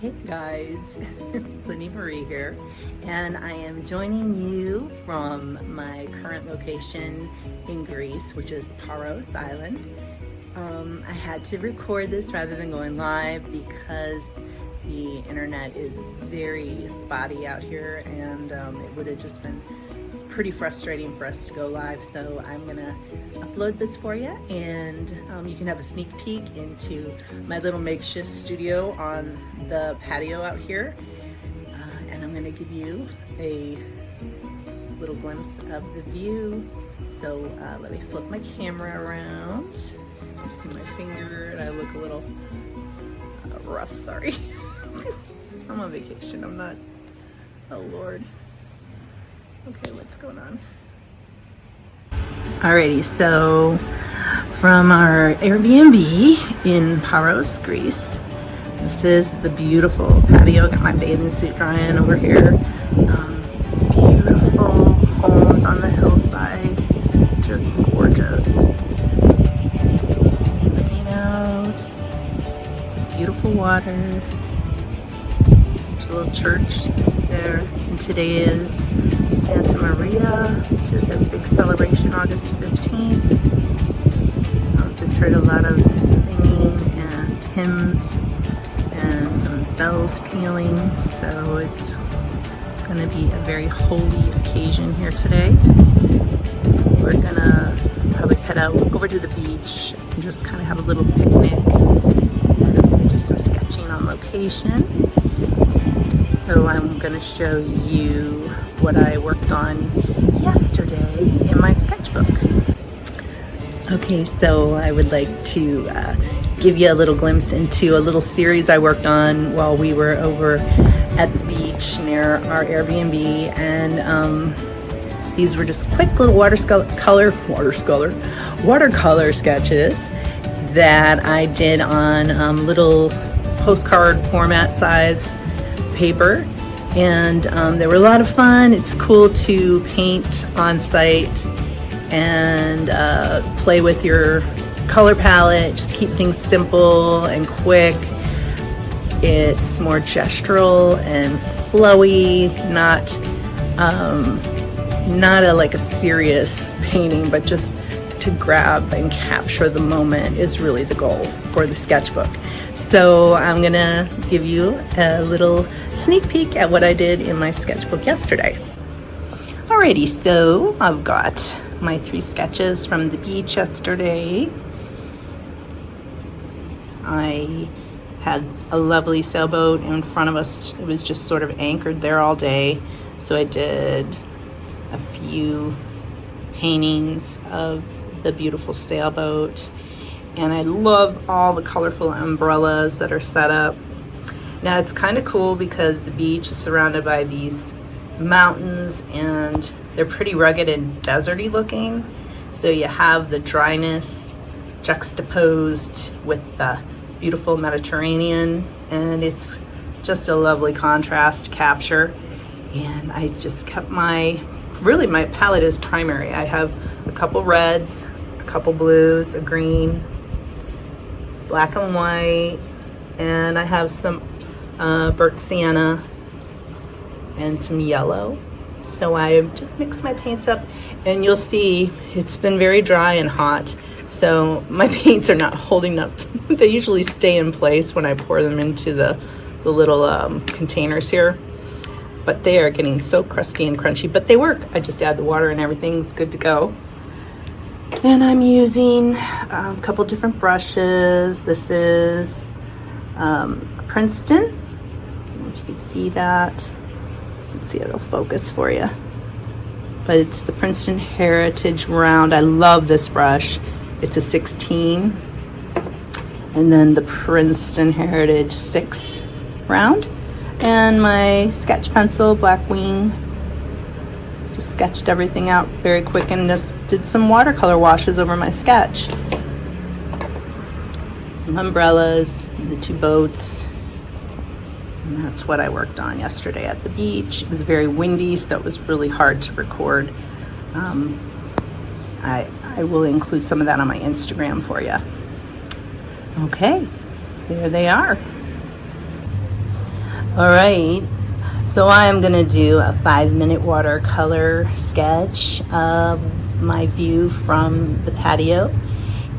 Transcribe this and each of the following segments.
Hey guys, Lindy Marie here, and I am joining you from my current location in Greece, which is Paros Island. I had to record this rather than going live because the internet is very spotty out here, and it would have just been pretty frustrating for us to go live. So I'm gonna upload this for you, and you can have a sneak peek into my little makeshift studio on the patio out here, and I'm gonna give you a little glimpse of the view. So let me flip my camera around. You see my finger, and I look a little rough, sorry. I'm on vacation, I'm not, oh Lord. Okay, what's going on? Alrighty, so from our Airbnb in Paros, Greece, this is the beautiful patio. Got my bathing suit drying over here. Beautiful homes on the hillside, just gorgeous. Looking out, beautiful water. There's a little church there, and today is Santa Maria, which is a big celebration, August 15th. Just heard a lot of singing and hymns and some bells pealing, so it's going to be a very holy occasion here today. We're going to probably head out over to the beach and just kind of have a little picnic and do some sketching on location. So I'm going to show you what I worked on yesterday in my sketchbook. Okay, so I would like to give you a little glimpse into a little series I worked on while we were over at the beach near our Airbnb, and these were just quick little watercolor sketches that I did on little postcard format size paper, and they were a lot of fun. It's cool to paint on site and play with your color palette, just keep things simple and quick. It's more gestural and flowy, not like a serious painting, but just to grab and capture the moment is really the goal for the sketchbook. So I'm gonna give you a little sneak peek at what I did in my sketchbook yesterday. Alrighty, so I've got my 3 sketches from the beach yesterday. I had a lovely sailboat in front of us. It was just sort of anchored there all day. So I did a few paintings of the beautiful sailboat. And I love all the colorful umbrellas that are set up. Now it's kind of cool because the beach is surrounded by these mountains, and they're pretty rugged and deserty looking. So you have the dryness juxtaposed with the beautiful Mediterranean, and it's just a lovely contrast capture. And I just kept my palette is primary. I have a couple reds, a couple blues, a green, black and white, and I have some burnt sienna and some yellow. So I just mix my paints up, and you'll see it's been very dry and hot, so my paints are not holding up. They usually stay in place when I pour them into the little containers here, but they are getting so crusty and crunchy, but they work. I just add the water and everything's good to go. And I'm using a couple different brushes. This is Princeton. I don't know if you can see that. Let's see if it'll focus for you. But it's the Princeton Heritage Round. I love this brush. It's a 16. And then the Princeton Heritage 6 round. And my sketch pencil, Black Wing. Just sketched everything out very quick and just did some watercolor washes over my sketch. Some umbrellas, the 2 boats. And that's what I worked on yesterday at the beach. It was very windy, so it was really hard to record. I will include some of that on my Instagram for you. Okay, there they are. All right, so I am gonna do a 5-minute watercolor sketch of my view from the patio,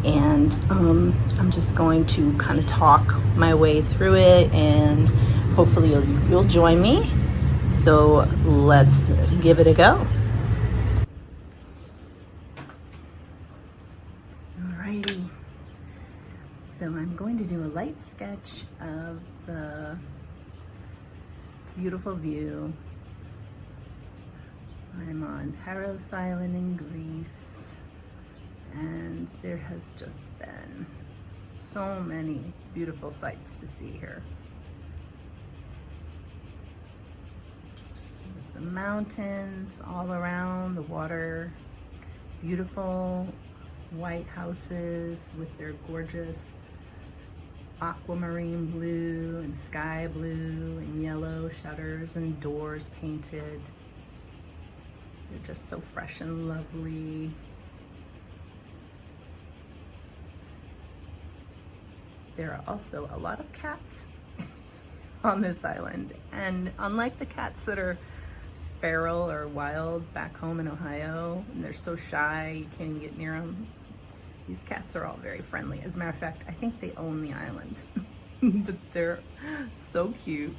and I'm just going to kind of talk my way through it, and hopefully you'll join me. So let's give it a go. Alrighty, so I'm going to do a light sketch of the beautiful view. I'm on Paros Island in Greece, and there has just been so many beautiful sights to see here. There's the mountains all around, the water, beautiful white houses with their gorgeous aquamarine blue and sky blue and yellow shutters and doors painted. They're just so fresh and lovely. There are also a lot of cats on this island, and unlike the cats that are feral or wild back home in Ohio, and they're so shy you can't even get near them, these cats are all very friendly. As a matter of fact, I think they own the island. But they're so cute.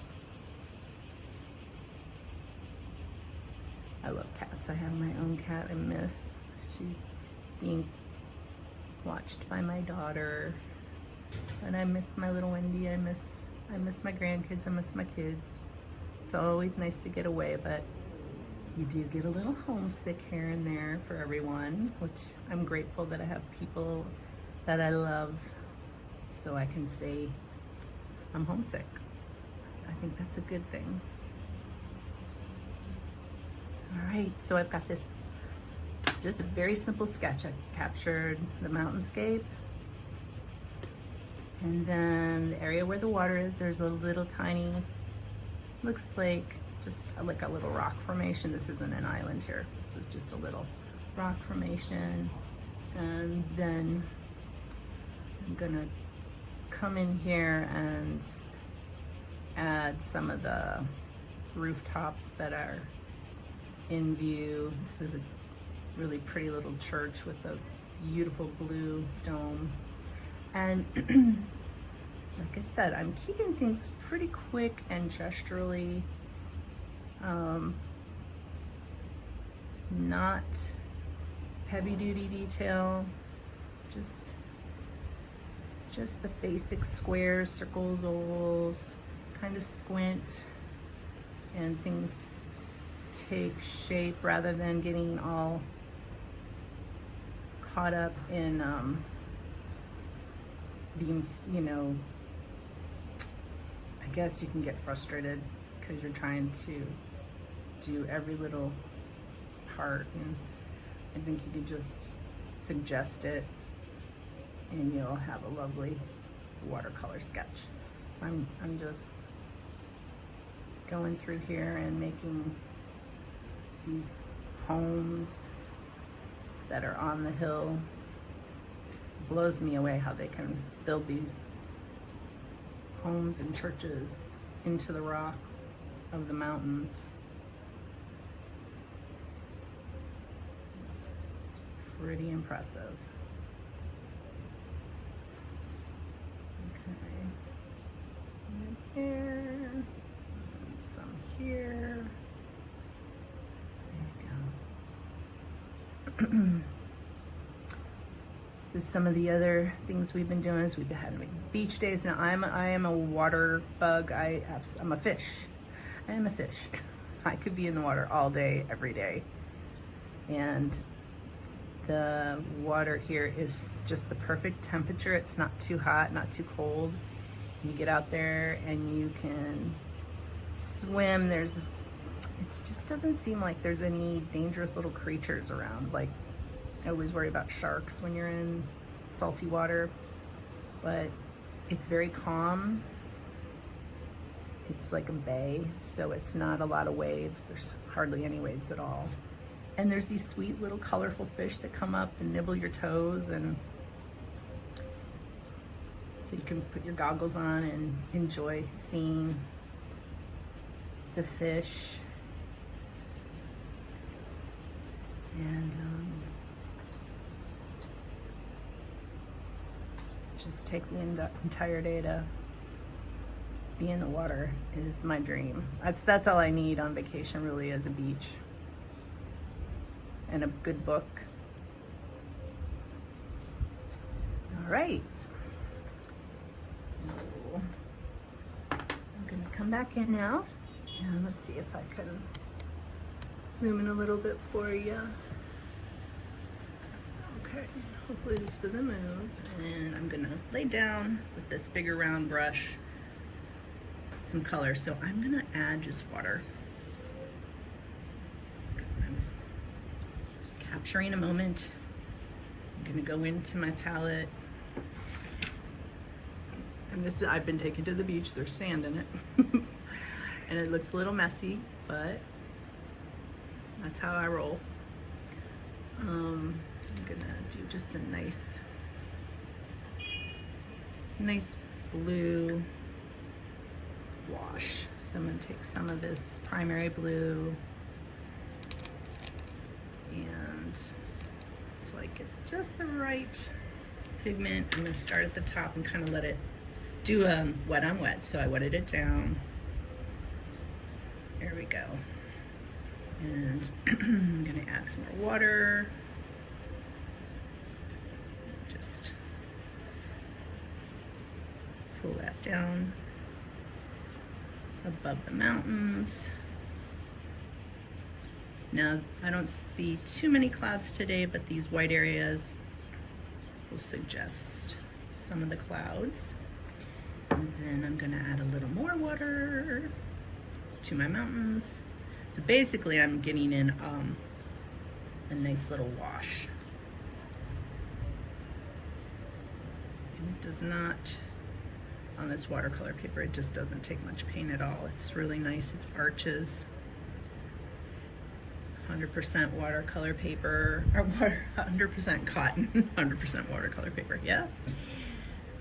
I love cats. I have my own cat, Miss. She's being watched by my daughter. And I miss my little Wendy. I miss my grandkids. I miss my kids. It's always nice to get away, but you do get a little homesick here and there for everyone, which I'm grateful that I have people that I love so I can say I'm homesick. I think that's a good thing. All right, so I've got this just a very simple sketch. I captured the mountainscape, and then the area where the water is, there's a little tiny, looks like just like a little rock formation. This isn't an island here. This is just a little rock formation. And then I'm gonna come in here and add some of the rooftops that are in view. This is a really pretty little church with a beautiful blue dome. And like I said, I'm keeping things pretty quick and gesturally. Not heavy duty detail, just the basic squares, circles, ovals, kind of squint, and things take shape rather than getting all caught up in being, I guess you can get frustrated because you're trying to do every little part, and I think you could just suggest it and you'll have a lovely watercolor sketch. So I'm just going through here and making these homes that are on the hill. It blows me away how they can build these homes and churches into the rock of the mountains. It's pretty impressive. Okay, and here, and some here. There you go. So some of the other things we've been doing is we've been having beach days. Now I am a water bug. I'm a fish. I am a fish. I could be in the water all day, every day. And the water here is just the perfect temperature. It's not too hot, not too cold. You get out there and you can swim. It just doesn't seem like there's any dangerous little creatures around. Like, I always worry about sharks when you're in salty water, but it's very calm. It's like a bay, so it's not a lot of waves. There's hardly any waves at all. And there's these sweet little colorful fish that come up and nibble your toes, and so you can put your goggles on and enjoy seeing the fish. And just take the entire day to be in the water is my dream. That's all I need on vacation, really, is a beach and a good book. All right. So I'm gonna come back in now, and let's see if I can zoom in a little bit for you. Okay, hopefully this doesn't move. And I'm gonna lay down with this bigger round brush some color. So I'm gonna add just water. I'm just capturing a moment. I'm gonna go into my palette. And this, I've been taken to the beach, there's sand in it. And it looks a little messy, but that's how I roll. I'm gonna do just a nice blue wash. So I'm gonna take some of this primary blue and to like get just the right pigment. I'm gonna start at the top and kind of let it do wet on wet. So I wetted it down. There we go. And I'm gonna add some more water. Just pull that down above the mountains. Now, I don't see too many clouds today, but these white areas will suggest some of the clouds. And then I'm gonna add a little more water to my mountains. So basically I'm getting in a nice little wash. And it does not, on this watercolor paper, it just doesn't take much paint at all. It's really nice, it's arches. 100% watercolor paper, or 100% cotton, 100% watercolor paper, yeah.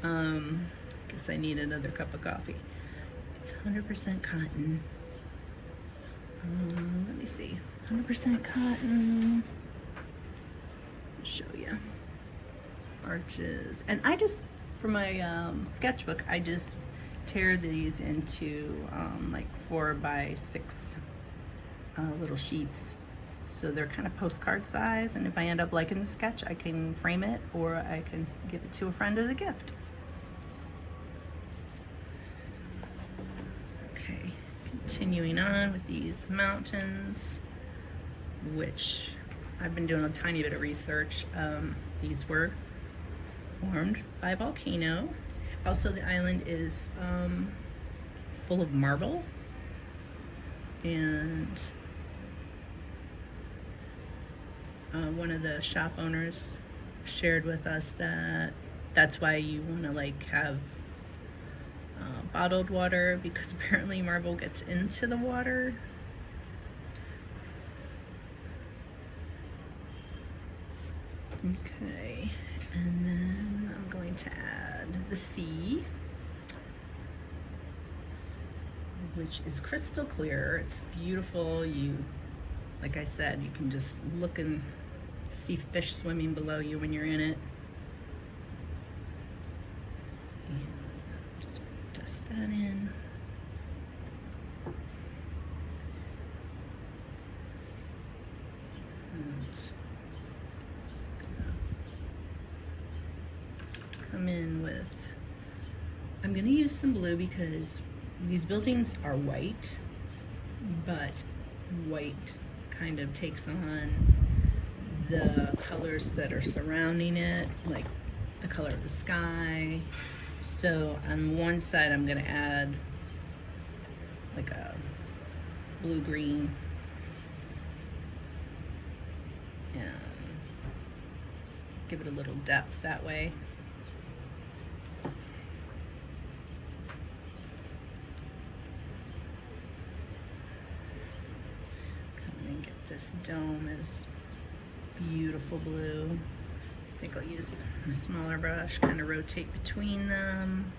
Guess I need another cup of coffee. It's 100% cotton. Let me see, 100% cotton. I'll show you. Arches, and I just, for my sketchbook, I just tear these into like 4x6 little sheets. So they're kind of postcard size, and if I end up liking the sketch, I can frame it or I can give it to a friend as a gift. Okay, continuing on with these mountains, which I've been doing a tiny bit of research. These were formed by a volcano. Also, the island is full of marble, and one of the shop owners shared with us that that's why you want to like have bottled water, because apparently marble gets into the water. Okay, and then I'm going to add the sea, which is crystal clear. It's beautiful. You, like I said, you can just look and see fish swimming below you when you're in it. And just dust that in. And come in with, I'm gonna use some blue because these buildings are white, but white kind of takes on the colors that are surrounding it, like the color of the sky. So on one side I'm gonna add like a blue-green and give it a little depth that way. Come and get this dome is beautiful blue. I think I'll use a smaller brush, kind of rotate between them.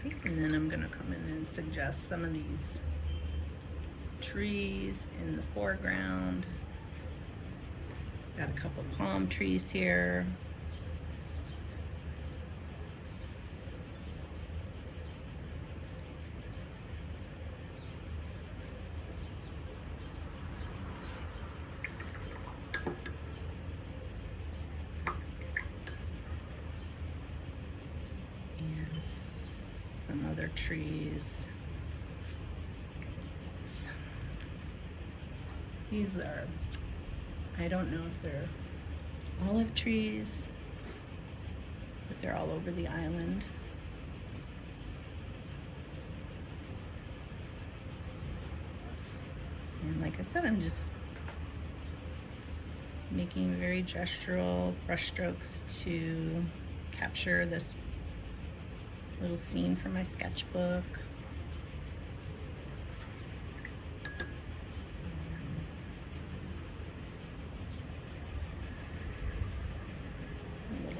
Okay, and then I'm gonna come in and suggest some of these trees in the foreground. Got a couple palm trees here. And some other trees. These are, I don't know if they're olive trees, but they're all over the island. And like I said, I'm just making very gestural brush strokes to capture this little scene from my sketchbook.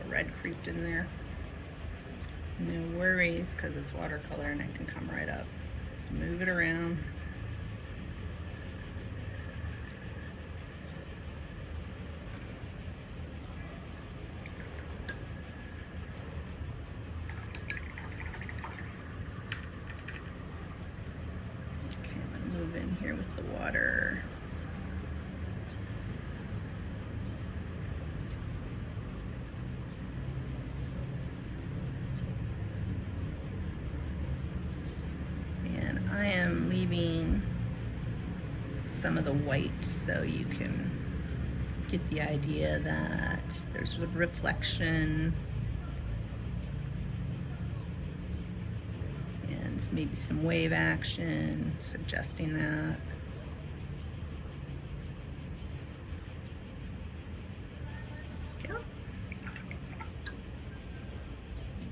Red creeped in there. No worries, because it's watercolor and it can come right up. Just move it around. Okay, I'm gonna move in here with the water. I am leaving some of the white so you can get the idea that there's a reflection and maybe some wave action, suggesting that.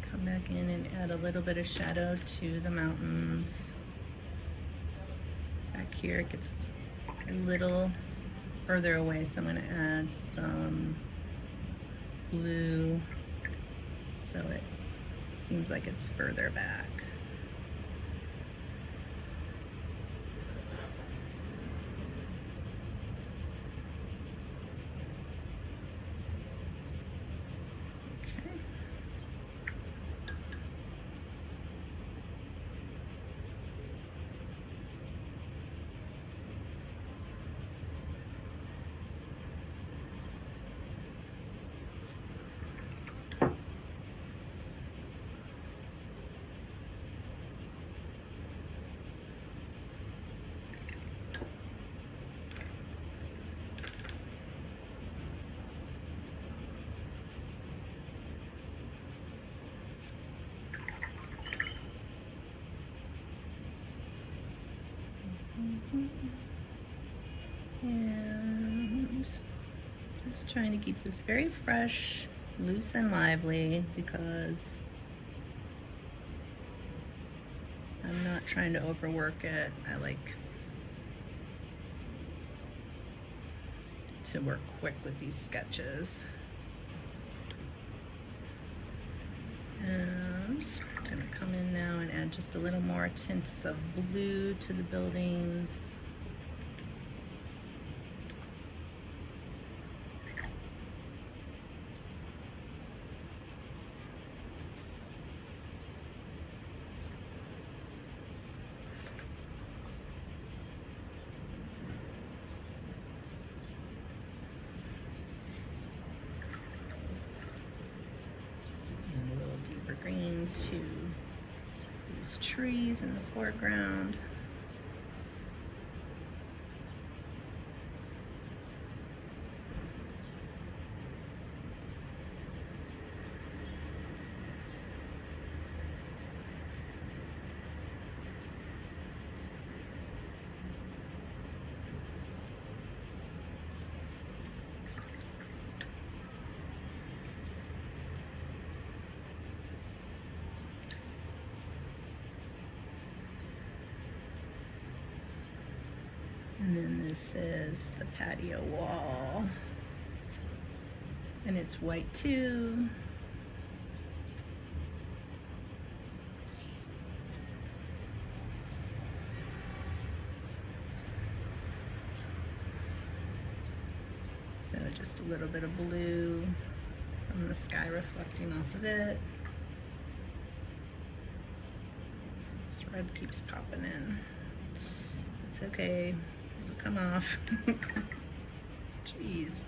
Come back in and add a little bit of shadow to the mountains. Back here it gets a little further away, so I'm going to add some blue so it seems like it's further back. And just trying to keep this very fresh, loose and lively, because I'm not trying to overwork it. I like to work quick with these sketches. And I'm gonna come in now and add just a little more tints of blue to the buildings. Green to these trees in the foreground. And then this is the patio wall. And it's white too. little bit of blue from the sky reflecting off of it. This red keeps popping in. It's okay, it'll come off. Jeez.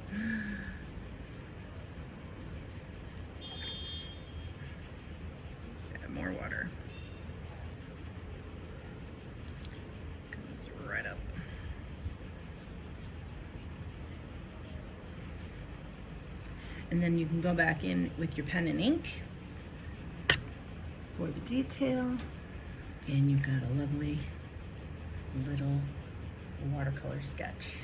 Let's add more water. Comes right up. And then you can go back in with your pen and ink for the detail. And you've got a lovely little watercolor sketch.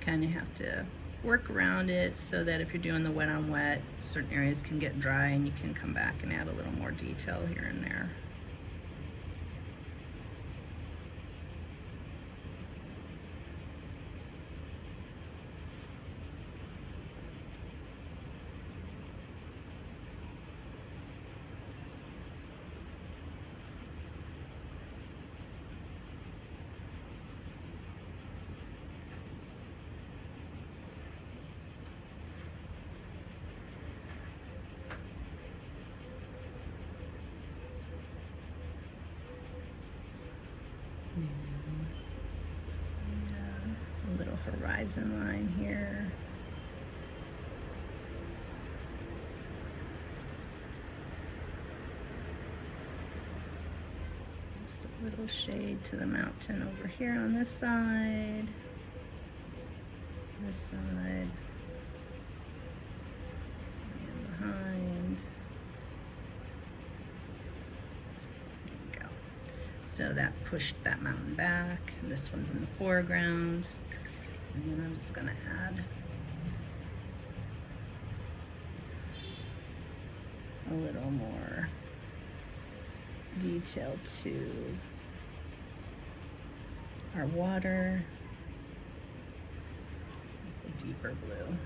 Kind of have to work around it so that if you're doing the wet on wet, certain areas can get dry and you can come back and add a little more detail here and there. A little horizon line here. Just a little shade to the mountain over here on this side. This side. And behind. So that pushed that mountain back. This one's in the foreground. And then I'm just gonna add a little more detail to our water, a deeper blue.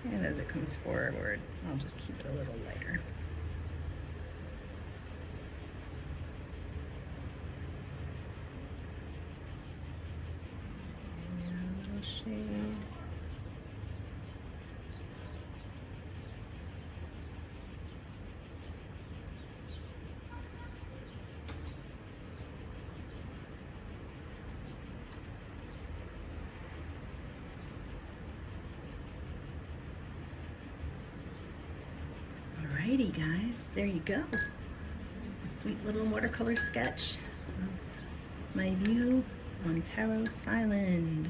And as it comes forward, I'll just keep it a little lighter. And a little shade. Alrighty guys, there you go. A sweet little watercolor sketch of my view on Paros Island.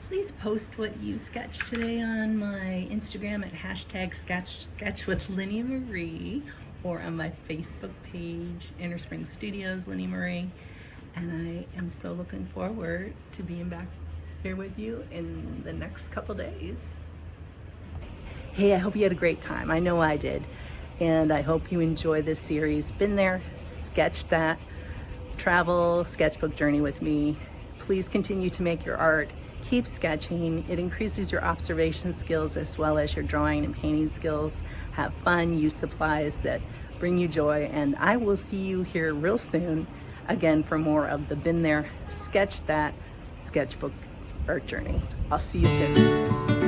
Please post what you sketched today on my Instagram at #sketch with Linny Marie, or on my Facebook page, Inner Spring Studios Linny Marie. And I am so looking forward to being back here with you in the next couple days. Hey, I hope you had a great time. I know I did. And I hope you enjoy this series. Been there, sketched that, travel sketchbook journey with me. Please continue to make your art. Keep sketching. It increases your observation skills as well as your drawing and painting skills. Have fun, use supplies that bring you joy. And I will see you here real soon again for more of the Been There, Sketch That sketchbook art journey. I'll see you soon.